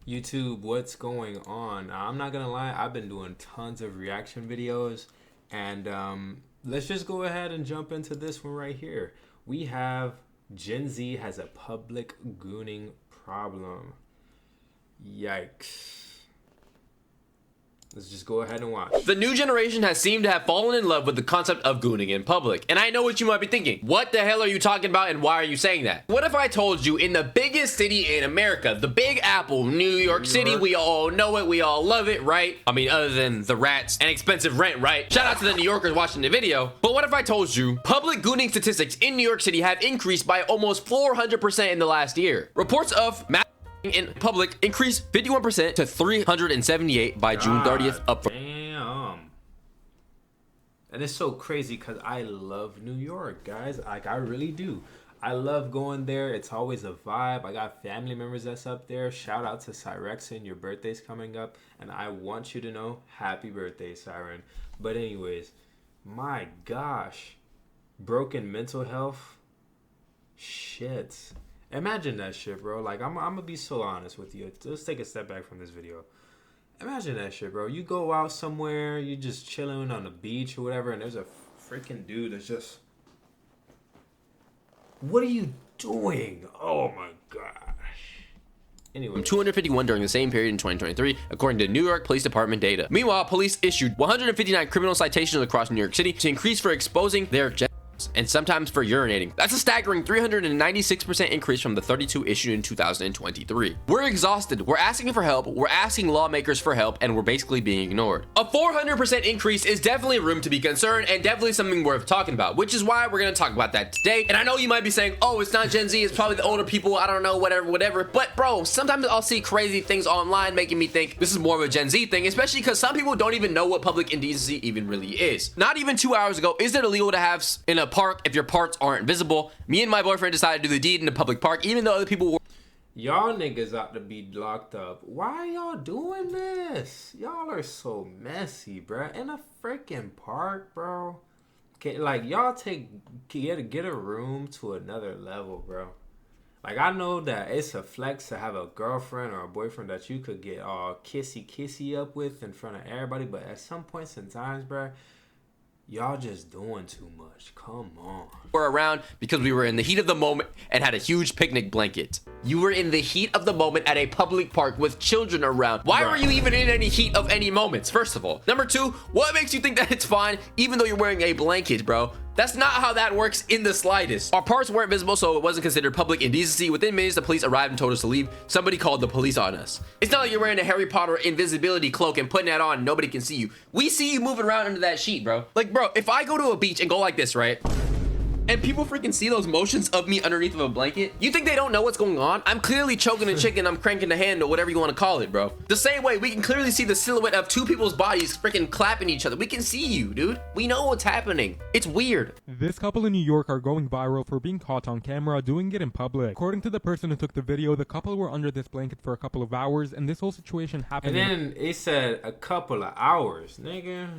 YouTube, what's going on? I'm not gonna lie, I've been doing tons of reaction videos, and let's just go ahead and jump into this one right here. We have Gen Z has a public gooning problem. Yikes. Let's just go ahead and watch. The new generation has seemed to have fallen in love with the concept of gooning in public. And I know what you might be thinking. What the hell are you talking about and why are you saying that? What if I told you in the biggest city in America, the Big Apple, New York City, we all know it, we all love it, right? I mean, other than the rats and expensive rent, right? Shout out to the New Yorkers watching the video. But what if I told you public gooning statistics in New York City have increased by almost 400% in the last year? Reports of mass in public increased 51% to 378 by June 30th, up from damn. And it's so crazy because I love New York, guys. Like, I really do. I love going there. It's always a vibe. I got family members that's up there. Shout out to Cyrexin. Your birthday's coming up, and I want you to know happy birthday, Siren. But anyways, my gosh, broken mental health. Shit. Imagine that shit, bro. Like, I'm gonna be so honest with you. Let's take a step back from this video. Imagine that shit, bro. You go out somewhere, you just chilling on the beach or whatever, and there's a freaking dude that's just... What are you doing? Oh my gosh. Anyway, 251 during the same period in 2023, according to New York Police Department data. Meanwhile, police issued 159 criminal citations across New York City to increase for exposing their and sometimes for urinating. That's a staggering 396% increase from the 32 issued in 2023. We're exhausted. We're asking for help. We're asking lawmakers for help, and we're basically being ignored. A 400% increase is definitely room to be concerned and definitely something worth talking about, which is why we're going to talk about that today. And I know you might be saying, oh, it's not Gen Z, it's probably the older people, I don't know, whatever. But bro, sometimes I'll see crazy things online making me think this is more of a Gen Z thing, especially because some people don't even know what public indecency even really is. Not even 2 hours ago, is it illegal to have in a park if your parts aren't visible? Me and my boyfriend decided to do the deed in a public park, even though other people were... Y'all niggas ought to be locked up. Why y'all doing this? Y'all are so messy, bruh. In a freaking park, bro. Okay, like, y'all get a room to another level, bro. Like, I know that it's a flex to have a girlfriend or a boyfriend that you could get all kissy up with in front of everybody, but at some points in times, bruh, y'all just doing too much. Come on. We're around because we were in the heat of the moment and had a huge picnic blanket. You were in the heat of the moment at a public park with children around. Why were you even in any heat of any moments, first of all? Number two, what makes you think that it's fine even though you're wearing a blanket, bro? That's not how that works in the slightest. Our parts weren't visible, so it wasn't considered public indecency. Within minutes, the police arrived and told us to leave. Somebody called the police on us. It's not like you're wearing a Harry Potter invisibility cloak and putting that on and nobody can see you. We see you moving around under that sheet, bro. Like, bro, if I go to a beach and go like this, right? And people freaking see those motions of me underneath of a blanket. You think they don't know what's going on? I'm clearly choking a chicken. I'm cranking the handle, whatever you want to call it, bro. The same way we can clearly see the silhouette of two people's bodies freaking clapping each other. We can see you, dude. We know what's happening. It's weird. This couple in New York are going viral for being caught on camera doing it in public. According to the person who took the video, the couple were under this blanket for a couple of hours, and this whole situation happened. And then it said a couple of hours, nigga.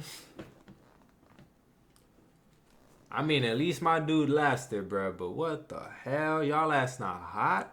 I mean, at least my dude lasted, bro. But what the hell? Y'all ass not hot?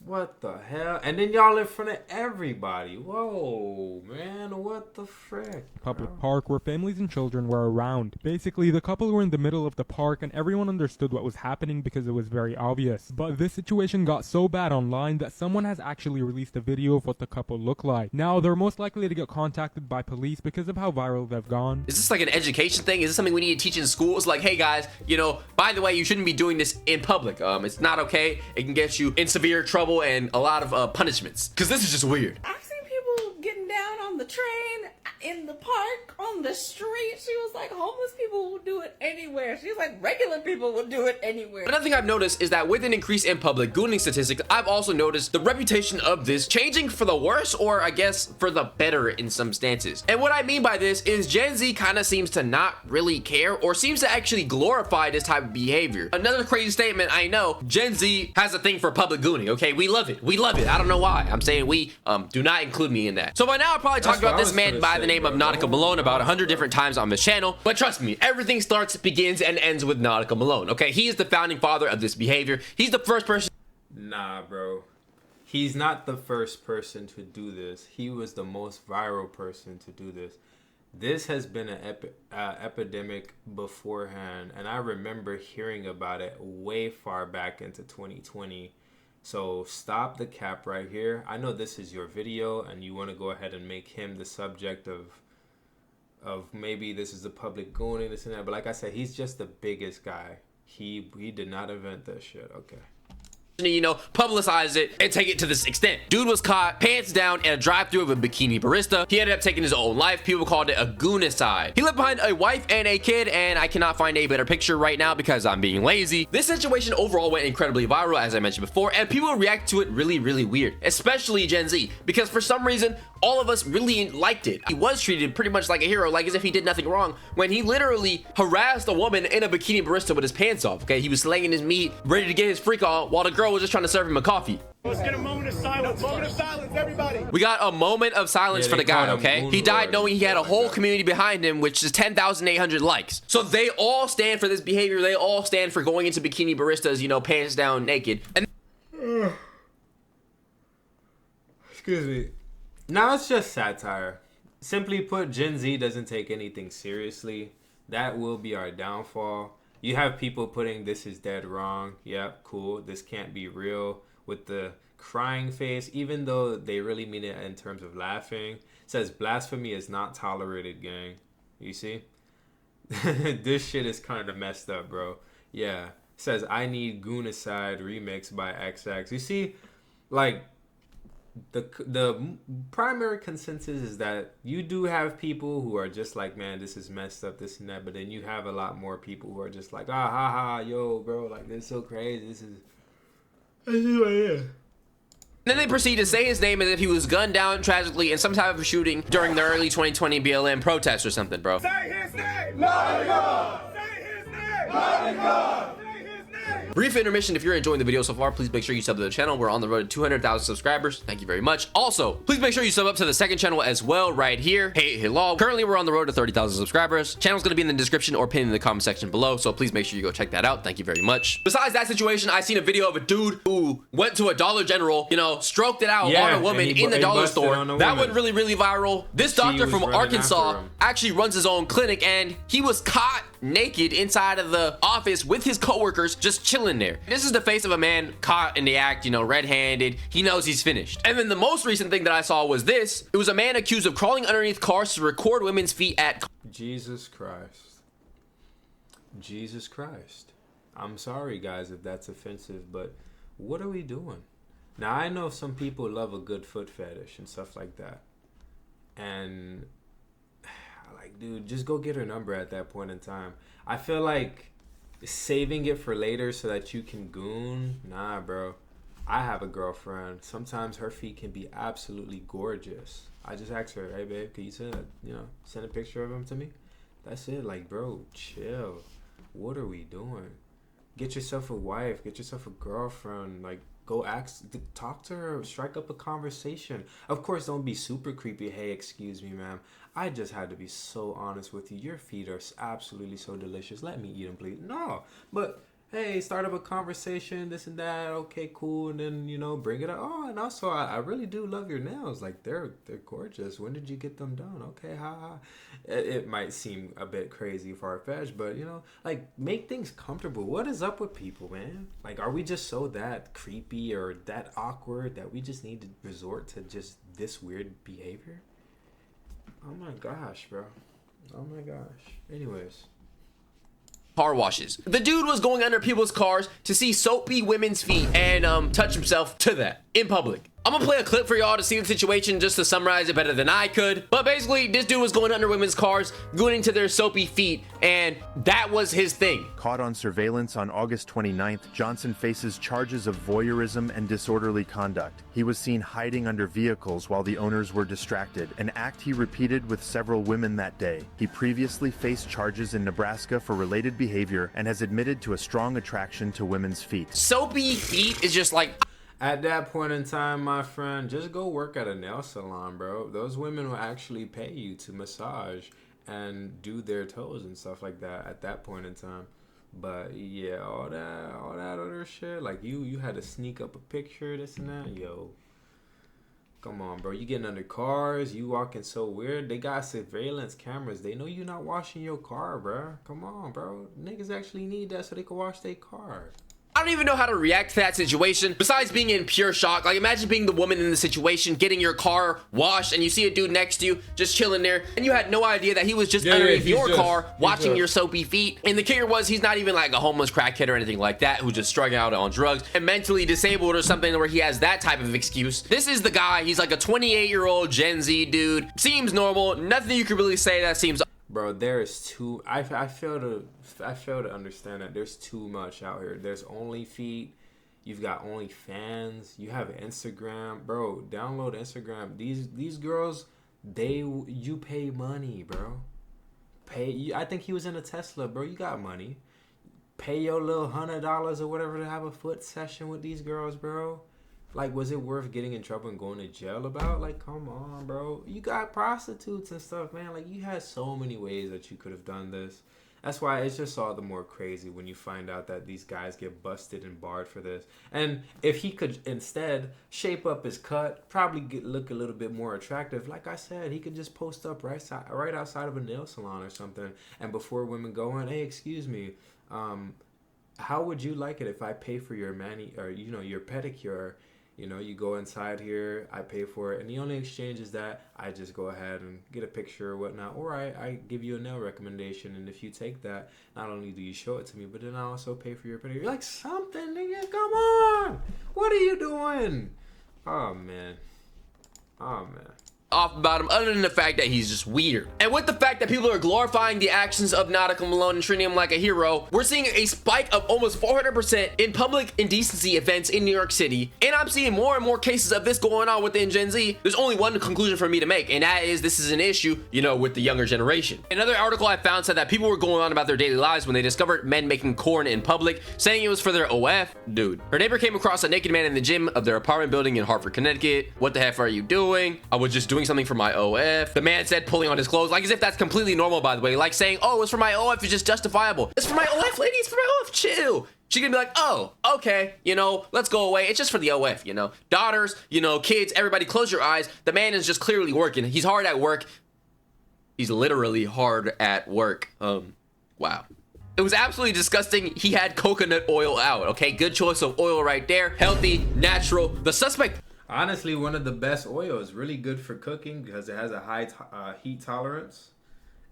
What the hell? And then y'all in front of everybody. Whoa, man. What the frick? Public park where families and children were around. Basically, the couple were in the middle of the park and everyone understood what was happening because it was very obvious. But this situation got so bad online that someone has actually released a video of what the couple looked like. Now, they're most likely to get contacted by police because of how viral they've gone. Is this like an education thing? Is this something we need to teach in schools? Like, hey guys, you know, by the way, you shouldn't be doing this in public. It's not okay. It can get you in severe trouble and a lot of punishments, because this is just weird. I've seen people getting down on the train, in the park, on the street. She was like, homeless people will do it anywhere. She's like, regular people will do it anywhere. Another thing I've noticed is that with an increase in public gooning statistics, I've also noticed the reputation of this changing for the worse, or I guess for the better in some stances. And what I mean by this is Gen Z kind of seems to not really care, or seems to actually glorify this type of behavior. Another crazy statement, I know, Gen Z has a thing for public gooning, okay? We love it. We love it. I don't know why. I'm saying we, do not include me in that. So by now I've probably talked about this man by the name of Nautica Malone about 100 different times on this channel, but trust me, everything starts, begins, and ends with Nautica Malone, okay? He is the founding father of this behavior. He's the first person... Nah, bro. he's not the first person to do this. He was the most viral person to do this. This has been an epidemic beforehand, and I remember hearing about it way far back into 2020. So stop the cap right here. I know this is your video, and you want to go ahead and make him the subject of maybe this is the public gooning, this and that. But like I said, he's just the biggest guy. He did not invent that shit. Okay. You know, publicize it and take it to this extent. Dude was caught pants down in a drive-thru of a bikini barista. He ended up taking his own life. People called it a goonicide. He left behind a wife and a kid, and I cannot find a better picture right now because I'm being lazy. This situation overall went incredibly viral, as I mentioned before, and people react to it really, really weird, especially Gen Z, because for some reason, all of us really liked it. He was treated pretty much like a hero, like as if he did nothing wrong, when he literally harassed a woman in a bikini barista with his pants off, okay? He was slanging his meat, ready to get his freak on, while the girl was just trying to serve him a coffee. Let's get a moment of silence. Moment of silence, everybody. We got a moment of silence for the guy, okay? He died knowing he had a whole community behind him, which is 10,800 likes. So they all stand for this behavior. They all stand for going into bikini baristas, you know, pants down, naked. And Excuse me. Now it's just satire. Simply put, Gen Z doesn't take anything seriously. That will be our downfall. You have people putting this is dead wrong. Yep, cool. This can't be real with the crying face, even though they really mean it in terms of laughing. It says blasphemy is not tolerated, gang. You see? This shit is kind of messed up, bro. Yeah. It says I Need Goonicide remix by XX. You see, like, the primary consensus is that you do have people who are just like, man, this is messed up, this and that, but then you have a lot more people who are just like, ah, ha, ha, yo, bro, like, this is so crazy, this is what it is. then they proceed to say his name as if he was gunned down tragically in some type of shooting during the early 2020 BLM protests or something, bro. Say his name. Let it go. Say his name. Let it go. Brief intermission. If you're enjoying the video so far, please make sure you sub to the channel. We're on the road to 200,000 subscribers. Thank you very much. Also, please make sure you sub up to the second channel as well right here. Hey, hello. Currently, we're on the road to 30,000 subscribers. Channel's going to be in the description or pinned in the comment section below, so please make sure you go check that out. Thank you very much. Besides that situation, I seen a video of a dude who went to a Dollar General, you know, stroked it out on a woman in the dollar store. That went really, really viral. This doctor from Arkansas actually runs his own clinic, and he was caught naked inside of the office with his coworkers, just chilling there. This is the face of a man caught in the act, you know, red-handed. He knows he's finished. And then the most recent thing that I saw was this. It was a man accused of crawling underneath cars to record women's feet at... Jesus Christ. Jesus Christ. I'm sorry, guys, if that's offensive, but what are we doing? Now, I know some people love a good foot fetish and stuff like that. And, like, dude, just go get her number at that point in time. I feel like saving it for later so that you can goon, nah, bro. I have a girlfriend. Sometimes her feet can be absolutely gorgeous. I just asked her, hey, babe, can you send a picture of them to me? That's it. Like, bro, chill. What are we doing? Get yourself a wife. Get yourself a girlfriend. Like, go talk to her. Strike up a conversation. Of course, don't be super creepy. Hey, excuse me, ma'am. I just had to be so honest with you. Your feet are absolutely so delicious. Let me eat them, please. No, but hey, start up a conversation, this and that. Okay, cool. And then, you know, bring it up. Oh, and also, I really do love your nails. Like, they're gorgeous. When did you get them done? Okay, ha. It might seem a bit crazy, far-fetched, but, you know, like, make things comfortable. What is up with people, man? Like, are we just so that creepy or that awkward that we just need to resort to just this weird behavior? Oh my gosh, bro. Oh my gosh. Anyways. Car washes. The dude was going under people's cars to see soapy women's feet and touch himself to that in public. I'm gonna play a clip for y'all to see the situation just to summarize it better than I could. But basically, this dude was going under women's cars, gooning to their soapy feet, and that was his thing. Caught on surveillance on August 29th, Johnson faces charges of voyeurism and disorderly conduct. He was seen hiding under vehicles while the owners were distracted, an act he repeated with several women that day. He previously faced charges in Nebraska for related behavior and has admitted to a strong attraction to women's feet. Soapy feet is just like... At that point in time, my friend, just go work at a nail salon, bro. Those women will actually pay you to massage and do their toes and stuff like that at that point in time. But yeah, all that other shit, like you had to sneak up a picture, this and that. Yo, come on, bro. You getting under cars, you walking so weird. They got surveillance cameras. They know you not washing your car, bro. Come on, bro. Niggas actually need that so they can wash their car. I don't even know how to react to that situation besides being in pure shock. Like, imagine being the woman in the situation, getting your car washed, and you see a dude next to you just chilling there, and you had no idea that he was just underneath your car watching your soapy feet. And the kicker was, he's not even like a homeless crackhead or anything like that who's just struggling out on drugs and mentally disabled or something where he has that type of excuse. This is the guy. He's like a 28-year-old Gen Z dude. Seems normal. Nothing you could really say that seems... Bro, there is too. I fail to understand that there's too much out here. There's OnlyFeet. You've got OnlyFans. You have Instagram, bro. Download Instagram. These girls, you pay money, bro. I think he was in a Tesla, bro. You got money. Pay your little $100 or whatever to have a foot session with these girls, bro. Like, was it worth getting in trouble and going to jail about? Like, come on, bro. You got prostitutes and stuff, man. Like, you had so many ways that you could have done this. That's why it's just all the more crazy when you find out that these guys get busted and barred for this. And if he could instead shape up his cut, probably look a little bit more attractive. Like I said, he could just post up right outside of a nail salon or something. And before women go in, hey, excuse me, how would you like it if I pay for your your pedicure? You know, you go inside here, I pay for it, and the only exchange is that I just go ahead and get a picture or whatnot, or I give you a nail recommendation, and if you take that, not only do you show it to me, but then I also pay for your pedicure. You're like, something, nigga, come on! What are you doing? Oh, man. Off about him other than the fact that he's just weird. And with the fact that people are glorifying the actions of Nautical Malone and treating him like a hero, we're seeing a spike of almost 400% in public indecency events in New York City. And I'm seeing more and more cases of this going on within Gen Z. There's only one conclusion for me to make, and that is this is an issue, with the younger generation. Another article I found said that people were going on about their daily lives when they discovered men making corn in public, saying it was for their OF. Dude, her neighbor came across a naked man in the gym of their apartment building in Hartford, Connecticut. What the heck are you doing? I was just doing something for my OF. The man said, pulling on his clothes, like as if that's completely normal, by the way. Like saying, oh, it's for my OF is just justifiable. It's for my OF, lady. It's for my OF. Chill. She can be like, oh, okay, let's go away. It's just for the OF, Daughters, kids, everybody close your eyes. The man is just clearly working. He's hard at work. He's literally hard at work. Wow. It was absolutely disgusting. He had coconut oil out, okay? Good choice of oil right there. Healthy, natural. The suspect... Honestly, one of the best oils. Really good for cooking because it has a high heat tolerance.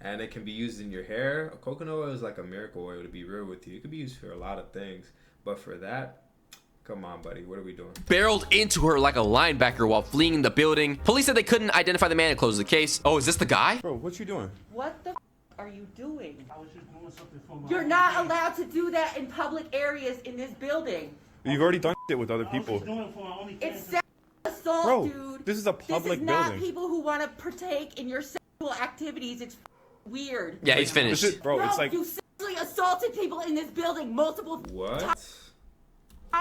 And it can be used in your hair. Coconut oil is like a miracle oil, to be real with you. It could be used for a lot of things. But for that, come on, buddy. What are we doing? Barreled into her like a linebacker while fleeing the building. Police said they couldn't identify the man and closed the case. Oh, is this the guy? Bro, what you doing? What the are you doing? I was just doing something for my You're not allowed to do that in public areas in this building. You've already done shit with other I was people. just doing it for my OnlyFans. It's sexual assault, Bro, dude. this is a public This is not building. people who want to partake in your sexual activities. It's weird. Yeah, he's finished. This is, bro, No, it's like, you sexually assaulted people in this building multiple What? times.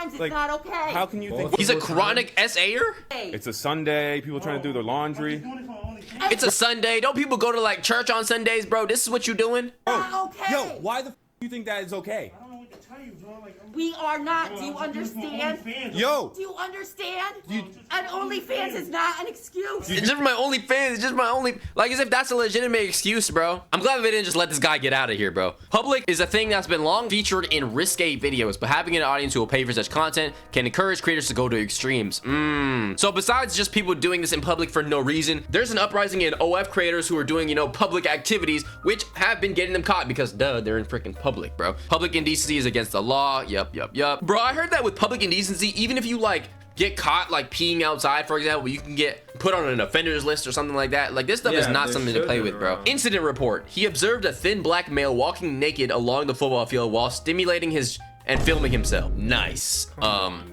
It's like, not okay. how can you think He's a chronic SA'er? it's a Sunday, people trying to do their laundry? Doing it for my OnlyFans. It's a Sunday. Don't people go to like church on Sundays, bro? This is what you doing? Not okay. Yo, why the f you think that is okay? I don't know what to tell you, bro. Like, We are not. Bro, Do I you was just doing it for my understand? OnlyFans. Yo, Do you understand? You- An OnlyFans is not an excuse. It's just my OnlyFans. It's just my only... Like, as if that's a legitimate excuse, bro. I'm glad they didn't just let this guy get out of here, bro. Public is a thing that's been long featured in risque videos, but having an audience who will pay for such content can encourage creators to go to extremes. So besides just people doing this in public for no reason, there's an uprising in OF creators who are doing, public activities, which have been getting them caught because, duh, they're in freaking public, bro. Public indecency is against the law. Yup. Bro, I heard that with public indecency, even if you, like, get caught like peeing outside, for example, you can get put on an offenders list or something like that. Like, this stuff is not there's something to play with, children bro. around. Incident report. He observed a thin black male walking naked along the football field while stimulating his and filming himself. Nice.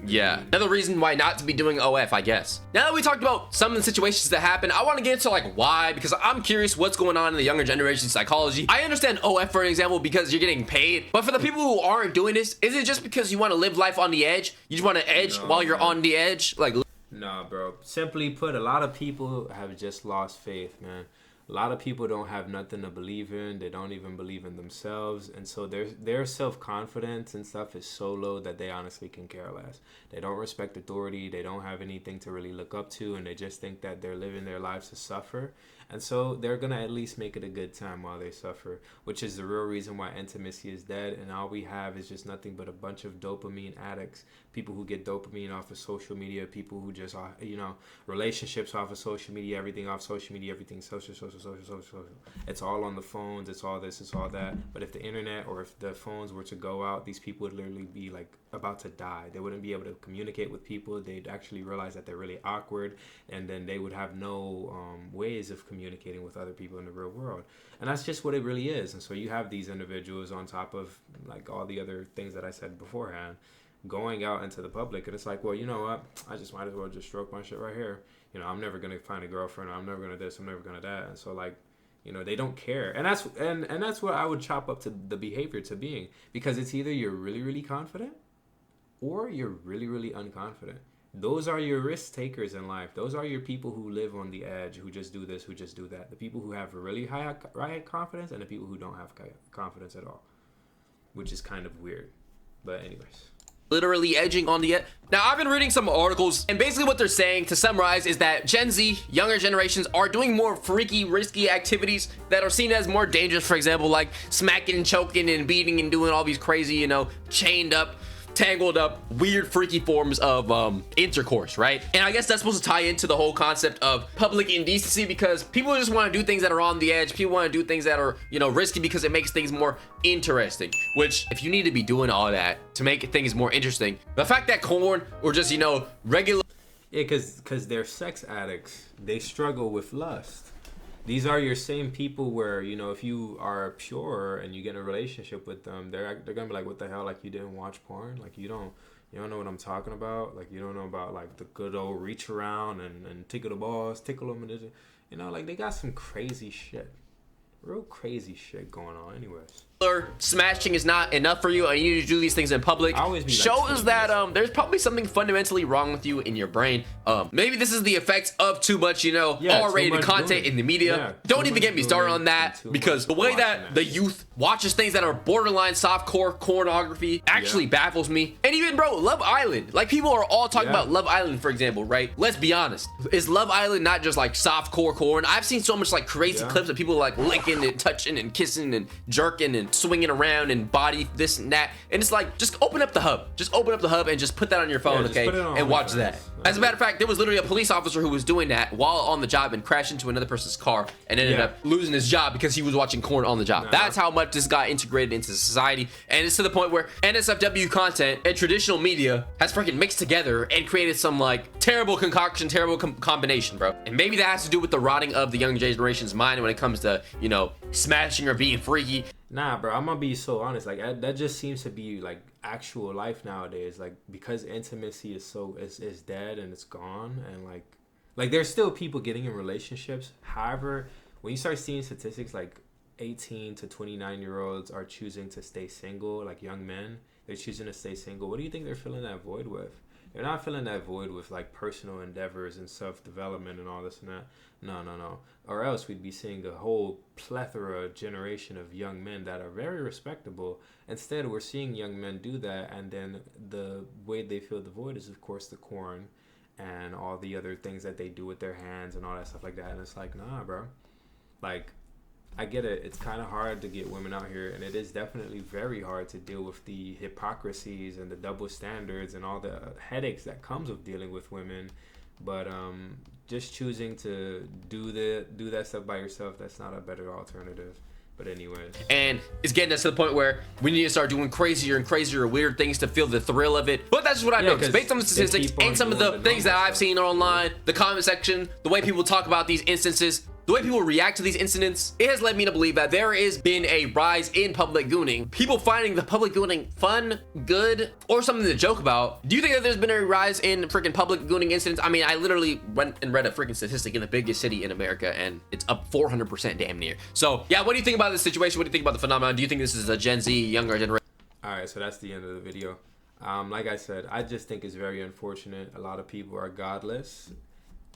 Yeah. Another reason why not to be doing OF, I guess. Now that we talked about some of the situations that happen, I want to get into like why, because I'm curious what's going on in the younger generation psychology. I understand OF, for example, because you're getting paid, but for the people who aren't doing this, is it just because you want to live life on the edge? You just want to edge while you're on the edge? Like, Nah, bro. Simply put, a lot of people have just lost faith, man. A lot of people don't have nothing to believe in. They don't even believe in themselves, and so their self-confidence and stuff is so low that they honestly can care less. They don't respect authority. They don't have anything to really look up to, and they just think that they're living their lives to suffer. And so they're gonna at least make it a good time while they suffer, which is the real reason why intimacy is dead. And all we have is just nothing but a bunch of dopamine addicts, people who get dopamine off of social media, people who just, relationships off of social media, everything off social media, everything social. It's all on the phones. It's all this. It's all that. But if the internet or if the phones were to go out, these people would literally be like about to die. They wouldn't be able to communicate with people. They'd actually realize that they're really awkward, and then they would have no ways of communicating with other people in the real world. And that's just what it really is. And so you have these individuals on top of like all the other things that I said beforehand, going out into the public, and it's like, well, you know what, I just might as well just stroke my shit right here. I'm never gonna find a girlfriend, or I'm never gonna this, I'm never gonna that. And so like, they don't care. And that's what I would chop up to the behavior to being, because it's either you're really, really confident or you're really, really unconfident. Those are your risk takers in life. Those are your people who live on the edge, who just do this, who just do that. The people who have really high confidence, and the people who don't have confidence at all, which is kind of weird. But anyways. Literally edging on the edge. Now, I've been reading some articles, and basically what they're saying, to summarize, is that Gen Z, younger generations, are doing more freaky, risky activities that are seen as more dangerous. For example, like smacking and choking and beating and doing all these crazy, chained up, tangled up, weird, freaky forms of intercourse, right? And I guess that's supposed to tie into the whole concept of public indecency, because people just want to do things that are on the edge. People want to do things that are, risky, because it makes things more interesting. Which, if you need to be doing all that to make things more interesting, the fact that corn or just, regular... Yeah, because they're sex addicts. They struggle with lust. These are your same people where, if you are pure and you get in a relationship with them, they're gonna be like, what the hell, like, you didn't watch porn? Like, you don't know what I'm talking about? Like, you don't know about, like, the good old reach around and tickle the balls, tickle them, and like, they got some crazy shit. Real crazy shit going on anyways. Smashing is not enough for you, and you need to do these things in public. Shows that there's probably something fundamentally wrong with you in your brain. Maybe this is the effects of too much, R-rated content in the media. Yeah, don't even get me started on that, because the way that the youth watches things that are borderline softcore pornography actually baffles me. And even, bro, Love Island. Like, people are all talking about Love Island, for example, right? Let's be honest. Is Love Island not just like softcore porn? I've seen so much like crazy clips of people like licking and touching and kissing and jerking and swinging around and body this and that, and it's like, just open up the hub and just put that on your phone, okay, and watch that. As a matter of fact, there was literally a police officer who was doing that while on the job and crashed into another person's car and ended up losing his job because he was watching porn on the job. That's how much this got integrated into society, and it's to the point where NSFW content and traditional media has freaking mixed together and created some like terrible concoction, terrible combination, bro. And maybe that has to do with the rotting of the young generation's mind when it comes to, smashing or being freaky. Nah, bro, I'm gonna be so honest. Like, that just seems to be like actual life nowadays. Like, because intimacy is dead and it's gone, and like there's still people getting in relationships. However, when you start seeing statistics like 18 to 29-year-olds are choosing to stay single, like young men, they're choosing to stay single. What do you think they're filling that void with? They're not filling that void with like personal endeavors and self-development and all this and that. No. Or else we'd be seeing a whole plethora generation of young men that are very respectable. Instead, we're seeing young men do that, and then the way they fill the void is, of course, the corn and all the other things that they do with their hands and all that stuff like that. And it's like, nah, bro. Like, I get it. It's kind of hard to get women out here, and it is definitely very hard to deal with the hypocrisies and the double standards and all the headaches that comes with dealing with women. But just choosing to do that stuff by yourself, that's not a better alternative. But anyways. And it's getting us to the point where we need to start doing crazier and crazier weird things to feel the thrill of it. But that's just what I noticed. Based on the statistics and some of the things that I've seen online, the comment section, the way people talk about these instances, the way people react to these incidents, it has led me to believe that there has been a rise in public gooning. People finding the public gooning fun, good, or something to joke about. Do you think that there's been a rise in freaking public gooning incidents? I mean, I literally went and read a freaking statistic in the biggest city in America, and it's up 400% damn near. So yeah, what do you think about this situation? What do you think about the phenomenon? Do you think this is a Gen Z, younger generation? All right, so that's the end of the video. Like I said, I just think it's very unfortunate. A lot of people are godless,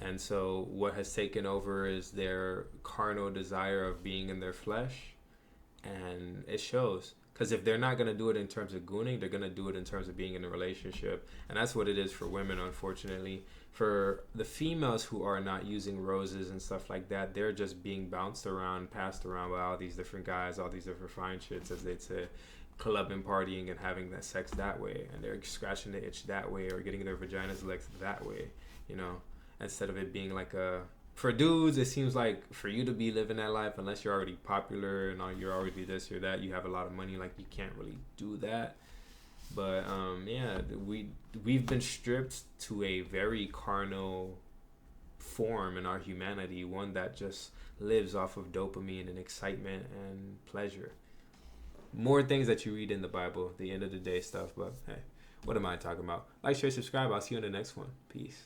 And so what has taken over is their carnal desire of being in their flesh, and it shows. Because if they're not going to do it in terms of gooning, they're going to do it in terms of being in a relationship. And that's what it is for women, unfortunately. For the females who are not using roses and stuff like that, they're just being bounced around, passed around by all these different guys, all these different fine shits, as they'd say, clubbing, partying, and having that sex that way. And they're scratching the itch that way, or getting their vaginas licked that way, you know, instead of it being like a... For dudes, it seems like for you to be living that life, unless you're already popular and you're already this or that, you have a lot of money, like you can't really do that. But yeah, we've been stripped to a very carnal form in our humanity, one that just lives off of dopamine and excitement and pleasure. More things that you read in the Bible, the end of the day stuff. But hey, what am I talking about? Like, share, subscribe. I'll see you in the next one. Peace.